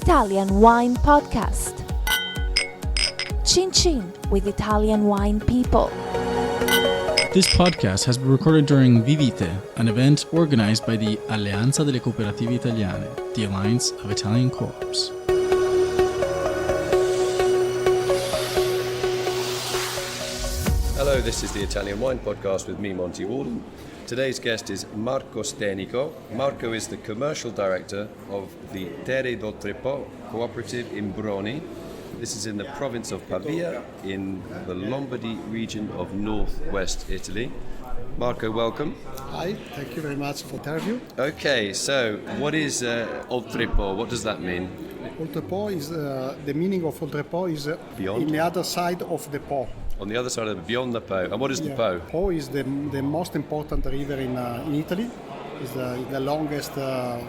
Italian Wine Podcast. Chin Chin with Italian wine people. This podcast has been recorded during Vi.Vite, an event organized by the Alleanza delle Cooperative Italiane, the Alliance of Italian Coops. Hello, this is the Italian Wine Podcast with me, Monty Waldin. Today's guest is Marco Stenico. Marco is the commercial director of the Terre d'Oltrepò Cooperative in Verona. This is in the province of Pavia in the Lombardy region of northwest Italy. Marco, welcome. Hi, thank you very much for the interview. Okay, so what is Oltrepò? What does that mean? Oltrepò is the meaning of Oltrepò is Beyond? in the other side of the Po. On the other side of beyond the Po. And what is the Po? Po is the most important river in Italy. It's the longest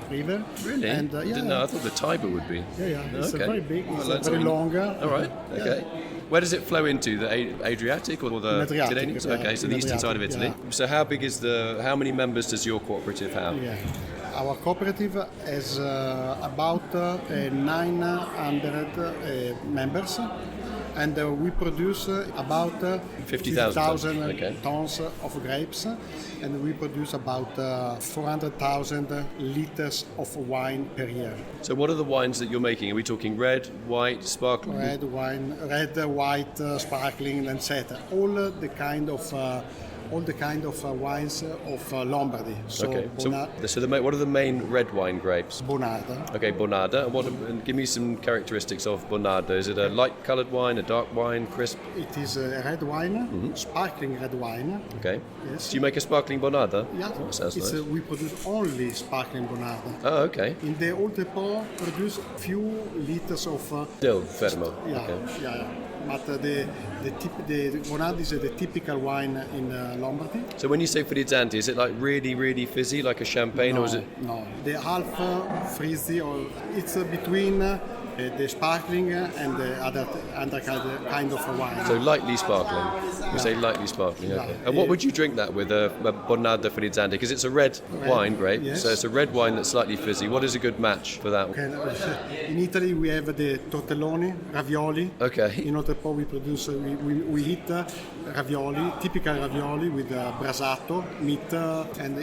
river. Really? And, I didn't know. I thought the Tiber would be. Yeah. It's Okay. very big. It's Well, very long. All right. Okay. Where does it flow into? The Adriatic or the Adriatic, Mediterranean? yeah. Okay, so the eastern side of Italy. Yeah. So how big is how many members does your cooperative have? Yeah. Our cooperative has about 900 members. And we produce about 50,000 okay. tons of grapes, and we produce about 400,000 liters of wine per year. So what are the wines that you're making? Are we talking red, white, sparkling? Red wine, red, white, sparkling, etc. All the kind of wines of Lombardy. So Okay. What are the main red wine grapes? Bonarda. Okay, Bonarda. And give me some characteristics of Bonarda. Is it a light-coloured wine, a dark wine, crisp? It is a red wine, sparkling red wine. Okay. Yes. Do you make a sparkling Bonarda? Yeah, Oh, sounds nice. we produce only sparkling Bonarda. Oh, okay. In the Oltrepò, produce few liters of. Still fermo. Yeah, Okay. yeah. But the Bonarda is the typical wine in Lombardy. So when you say frizzante, is it like really, really fizzy, like a champagne, or is it? No, the half frizzy, or it's between the sparkling and the other kind of wine. So lightly sparkling. You say lightly sparkling, okay. Yeah. And what would you drink that with, a Bonarda frizzante? Because it's a red wine grape, yes. so it's a red wine that's slightly fizzy. What is a good match for that? Okay, in Italy we have the tortelloni, ravioli. Okay. In Oltrepò we produce, we eat ravioli, typical ravioli with brasato, meat, and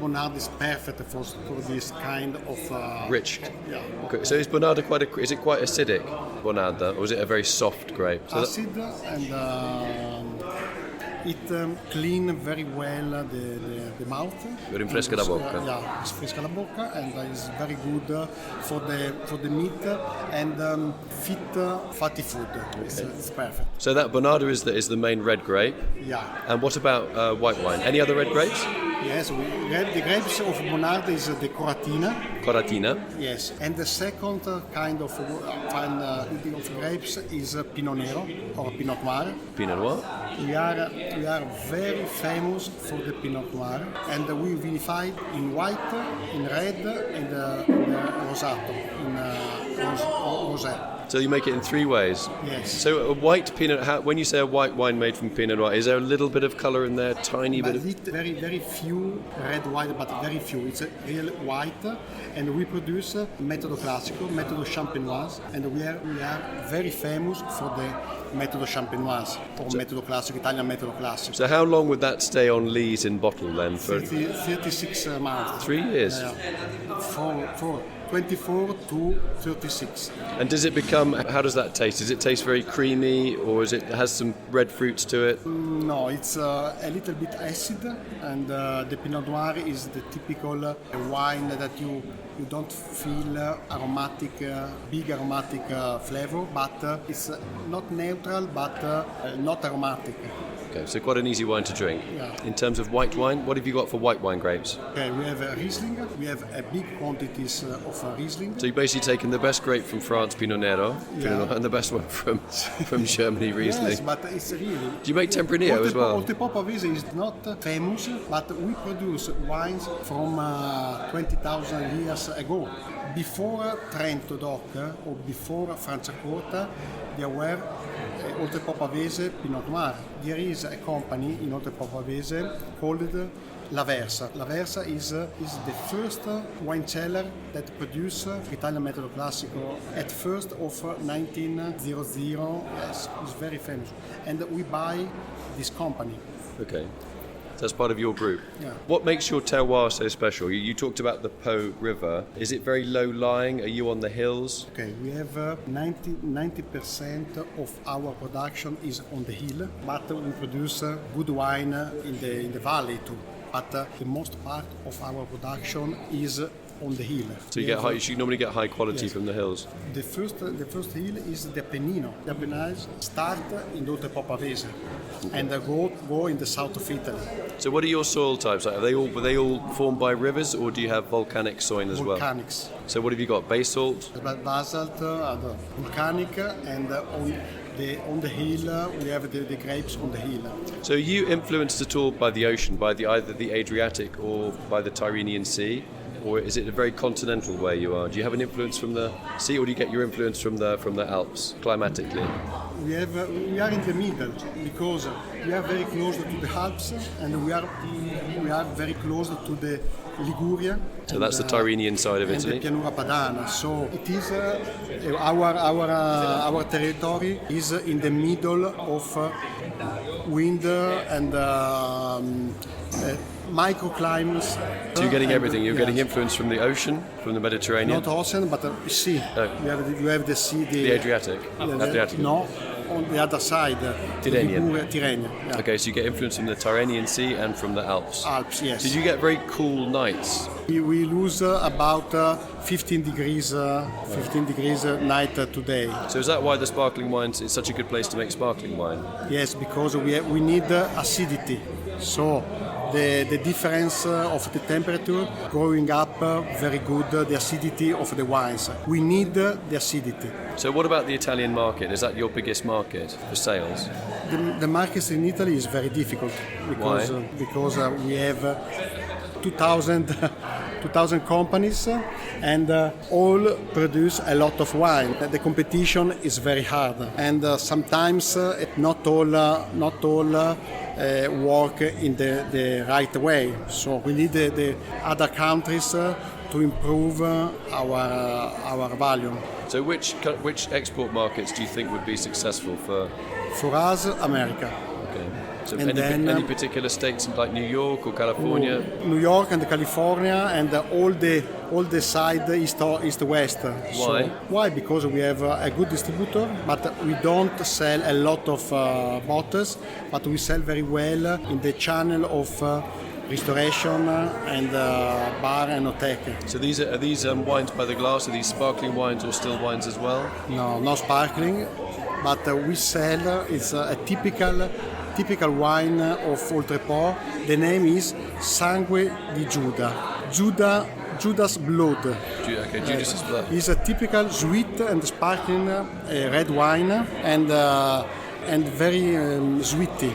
Bonarda is perfect for this kind of... Rich. Yeah. Okay. So is Bonarda is it quite acidic, Bonarda, or is it a very soft grape? So Acid and it clean very well the mouth. Rinfresca la bocca. Yeah, rinfresca la bocca, and is very good for the meat and fatty food. It's perfect. So that Bonarda is the main red grape. Yeah. And what about white wine? Any other red grapes? Yes, the grapes of Bonarda is the Coratina. Yes, and the second kind of grapes is Pinot Nero or Pinot Noir. Pinot Noir. We are very famous for the Pinot Noir, and we vinify in white, in red, and rosato, in rosé. So you make it in three ways. Yes. So a white Pinot. When you say a white wine made from Pinot Noir, is there a little bit of colour in there? Tiny bit of. Very, very few red wine, but very few. It's a real white, and we produce Metodo Classico, Metodo Champenoise, and we are very famous for the Metodo Champenoise or Metodo Classico, Italian Metodo Classico. So how long would that stay on lees in bottle then? For 36 months. 3 years. For 24 to 36. And does it become? How does that taste? Does it taste very creamy, or has some red fruits to it? No, it's a little bit acid, and the Pinot Noir is the typical wine that you don't feel big aromatic flavor, but it's not neutral, but not aromatic. Okay, so quite an easy wine to drink. Yeah. In terms of white wine, what have you got for white wine grapes? Okay, we have Riesling. We have a big quantities of Riesling. So you've basically taken the best grape from France, Pinot Nero, and the best one from Germany, Riesling. Yes, but it's really... Do you make Tempranillo as well? Oltrepò Pavese is not famous, but we produce wines from 20,000 years ago. Before Trento Doc or before Franciacorta, there were Oltrepò Pavese Pinot Noir. There is a company in Oltrepò Pavese called L'Aversa. L'Aversa is the first wine cellar that produced Italian Metodo Classico at first of 1900. Yes, it's very famous. And we buy this company. Okay. So that's part of your group. Yeah. What makes your terroir so special? You talked about the Po River. Is it very low lying? Are you on the hills? Okay, we have 90% of our production is on the hill, but we produce good wine in the valley too. But the most part of our production is on the hill. So you normally get high quality from the hills. The first hill is the Appennino. The Apennines start in Oltrepò Pavese and go in the south of Italy. So what are your soil types? Were they all formed by rivers, or do you have volcanic soil as well? Volcanics. So what have you got? Basalt? Basalt, volcanic, and on the hill we have the grapes on the hill. So are you influenced at all by the ocean, by either the Adriatic or by the Tyrrhenian Sea? Or is it a very continental where you are? Do you have an influence from the sea, or do you get your influence from the Alps, climatically? We are in the middle because we are very close to the Alps and we are very close to the Liguria. So that's the Tyrrhenian side of Italy. And the Pianura Padana. So it is our territory is in the middle of wind and microclimates. So you're getting everything. You're getting influence from the ocean, from the Mediterranean. Not ocean, but sea. Oh. You have the sea. The Adriatic. Adriatic. No, on the other side. Tyrrhenian. Tyrrhenian. Yeah. Okay, so you get influence from the Tyrrhenian Sea and from the Alps. Alps, yes. Did you get very cool nights? We lose about 15 degrees night today. So is that why the sparkling wines is such a good place to make sparkling wine? Yes, because we need acidity. So the difference of the temperature growing up very good, the acidity of the wines. We need the acidity. So what about the Italian market? Is that your biggest market for sales? The market in Italy is very difficult because we have 2,000 companies and all produce a lot of wine. The competition is very hard and sometimes not all work in the right way. So we need the other countries to improve our value. So which export markets do you think would be successful for? For us, America. Okay. So And any particular states like New York or California? New York and California and all the side east west. Why? Why? Because we have a good distributor, but we don't sell a lot of bottles, but we sell very well in the channel of restoration and bar and hoteca. So are these wines by the glass? Are these sparkling wines or still wines as well? No, not sparkling, but we sell. It's a typical wine of Oltrepò. The name is Sangue di Giuda. Judas blood. Okay, Judas's blood. It's a typical sweet and sparkling red wine and very sweety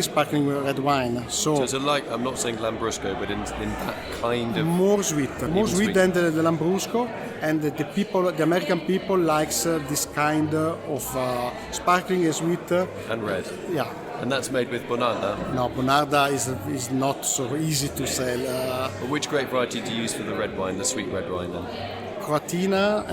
sparkling red wine. So it's I'm not saying Lambrusco, but in that kind of more sweet than the Lambrusco, and the American people likes this kind of sparkling and sweet and red. Yeah. And that's made with Bonarda? No, Bonarda is not so easy to sell. But which grape variety do you use for the red wine, the sweet red wine then? Croatina,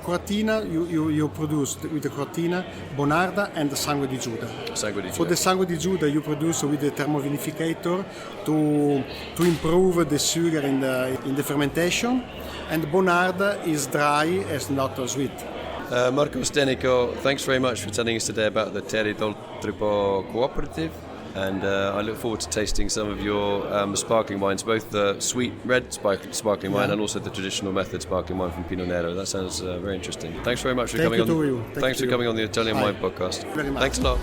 Croatina you produce with the Croatina, Bonarda and the Sangue di Giuda. Sangue di Giuda. For the Sangue di Giuda you produce with the thermovinificator to improve the sugar in the fermentation, and Bonarda is dry, it's not sweet. Marco Stenico, thanks very much for telling us today about the Terre d'Oltrepò Cooperative, and I look forward to tasting some of your sparkling wines, both the sweet red sparkling wine and also the traditional method sparkling wine from Pinot Nero. That sounds very interesting. Thanks very much for coming on. Thanks for coming on the Italian Wine Podcast. Very much. Thanks a lot.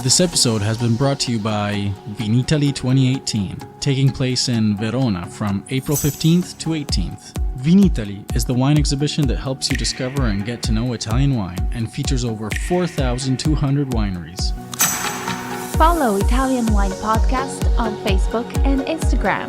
This episode has been brought to you by Vinitaly 2018, taking place in Verona from April 15th to 18th. Vinitaly is the wine exhibition that helps you discover and get to know Italian wine and features over 4,200 wineries. Follow Italian Wine Podcast on Facebook and Instagram.